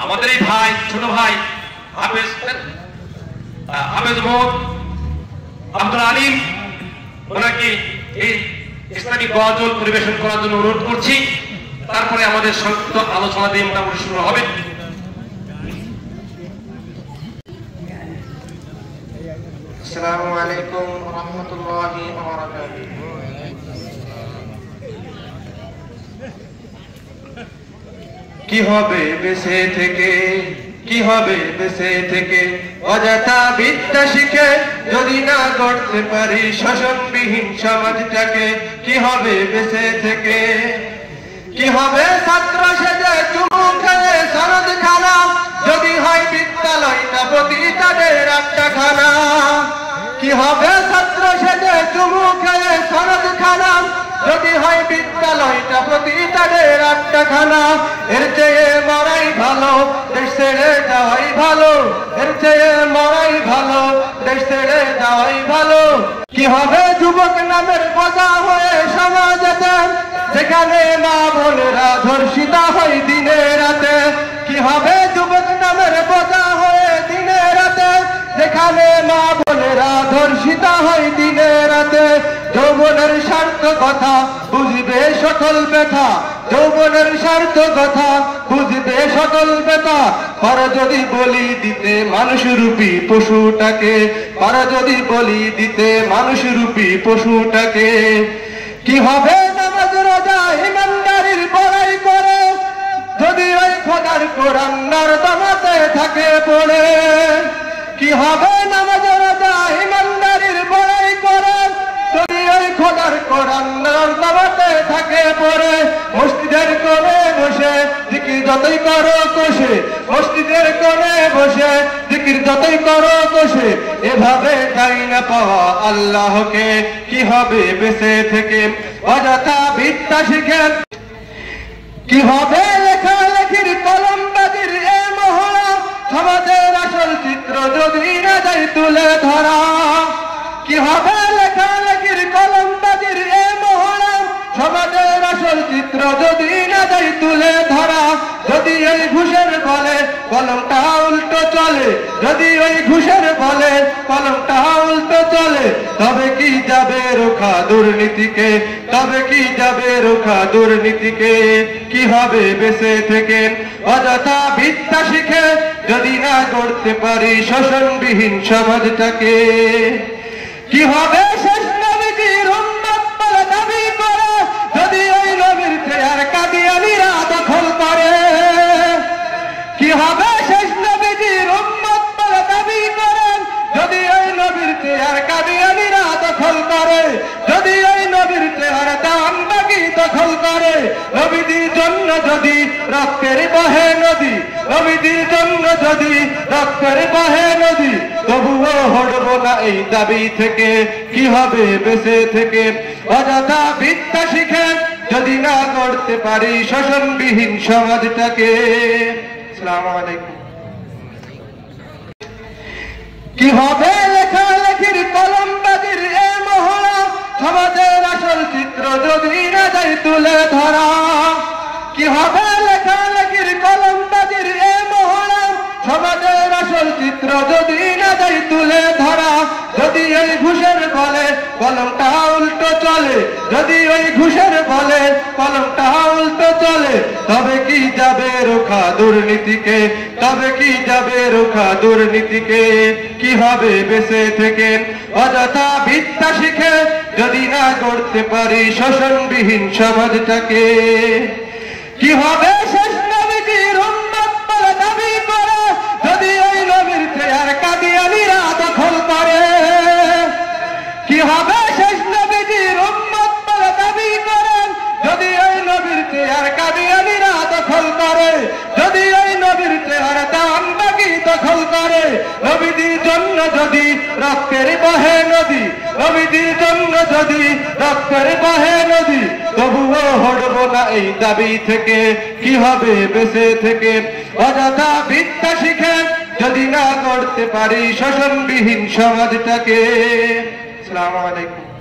আমাদের এই ভাই, ছোট ভাই হাফেজ মোহাম্মদ আব্দুল আলিম ওনাকে এই ইসলামিক গজল পরিবেশন করার জন্য অনুরোধ করছি। তারপরে আমাদের সংক্ষিপ্ত আলোচনা দিয়ে মোটামুটি শুরু হবে। আসসালামু আলাইকুম ওয়া রাহমাতুল্লাহি ওয়া বারাকাতুহু। কি হবে বেঁচে থেকে, কি হবে বেঁচে থেকে, অযথা বিদ্যা শিখে যদি না গড়তে পারি শোষণবিহীন সমাজটাকে। কি হবে বেঁচে থেকে, কি হবে ছাত্র সেজে চুমু খেয়ে সনদ খানা, যদি হয় বিদ্যালয়টা প্রতিষ্ঠানের একটা খানা। কি হবে ছাত্র সেজে চুমু খেয়ে সনদ খানা, যদি হয় বিদ্যালয়টা প্রতিষ্ঠানের একটা খানা। এর চেয়ে মরাই ভালো, দেশ ছেড়ে যাওয়াই ভালো। এর চেয়ে মরাই ভালো, দেশ ছেড়ে যাওয়াই ভালো। কি হবে যুবক নামের বোঝা হয়ে সমাজেতে, যেখানে মা বোনেরা ধর্ষিতা হয় দিনে রাতে। কি হবে যুবক নামের বোঝা হয়ে দিনে রাতে, যেখানে মা বোনেরা ধর্ষিতা হয় দিনে রাতে। যৌবনের স্বার্থ কথা বুঝবে সকল ব্যথা, যৌবনের স্বার্থ কথা বুঝবে সকল ব্যথা। পারা যদি বলি দিতে মানুষরূপী পশুটাকে, পারা যদি বলি দিতে মানুষরূপী পশুটাকে। কি হবে নামাজ রোজা ইমানদারির বড়াই করে, যদি ওই খোদার কোরআন নর্দমাতে থাকে পড়ে। কি হবে নামাজ রোজা ইমানদারির বড়াই করে, যদি ওই খোদার কোরআন নর্দমাতে থাকে পড়ে। মসজিদের কোণে বসে জিকির যতই করো কষে, মসজিদের কোণে বসে জিকির যতই করো কষে, এভাবে চাই না পাওয়া আল্লাহকে। কি হবে বেঁচে থেকে, অযথা বিদ্যা শিখে। কি হবে লেখালেখির কলমবাজির এ মহড়া, সমাজের আসল চিত্র যদি না যায় তুলে ধরা। কি হবে লেখালেখির কলমবাজির এ মহড়া, সমাজের আসল চিত্র যদি না যায় তুলে ধরা। যদি ওই ঘুষের বলে কলমটা উল্টো চলে, যদি ওই ঘুষের বলে কলমটা উল্টো চলে, তবে কি যাবে রোখা দুর্নীতিকে, তবে কি যাবে রোখা দুর্নীতিকে। কি হবে বেঁচে থেকে, অযথা বিদ্যা শিখে যদি না গড়তে পারি শোষণবিহীন সমাজটাকে। কি হবে শেষ নবীজির উম্মত বলে দাবি করে, যদি ওই নবীর চেয়ার কাদিয়ানীরা দখল করে। কি হবে শেষ নবীজির উম্মত বলে দাবি করে, যদি ওই নবীর চেয়ার কাদিয়ানীরা দখল করে। যদি ওই নবীর চেয়ার দামবাগি দখল করে। নবীজির জন্য যদি রক্তের বহে নদী, নবীজির জন্য যদি রক্তের বহে নদী, তবুও হটব না এই দাবি থেকে। কি হবে বেঁচে থেকে, অযথা বিদ্যা শিখে যদি না গড়তে পারি শোষণবিহীন সমাজটাকে। আসসালামু আলাইকুম। কি হবে লেখালেখির কলমবাজির এ মহড়া, সমাজের আসল চিত্র যদি না যায় তুলে ধরা। কি হবে লেখালেখির কলমবাজির এ মহড়া, সমাজের আসল চিত্র যদি না যায় তুলে ধরা। যদি ওই ঘুষের বলে কলমটা উল্টো চলে, যদি ওই ঘুষের বলে কলমটা উল্টো চলে, তবে কি যাবে রোখা দুর্নীতিকে, তবে কি যাবে রোখা দুর্নীতিকে। কি হবে বেঁচে থেকে, অযথা বিদ্যা শিখে যদি না গড়তে পারি শোষণবিহীন সমাজটাকে। কি হবে শেষ নবীজির উম্মত বলে দাবি করে, যদি ওই নবীর চেয়ার কাদিয়ানীরা দখল করে। কি হবে শেষ নবীজির উম্মত বলে দাবি করে, যদি ওই নবীর চেয়ার কাদিয়ানীরা দখল করে। যদি ওই নবীর চেয়ার দামবাগি দখল করে। নবীজির জন্য যদি রক্তের বহে নদী, নবীজির জন্য যদি রক্তের বহে নদী, তবুও হটব না এই দাবি থেকে। কি হবে বেঁচে থেকে, অযথা বিদ্যা শিখে যদি না গড়তে পারি শোষণবিহীন সমাজটাকে। আসসালামু আলাইকুম।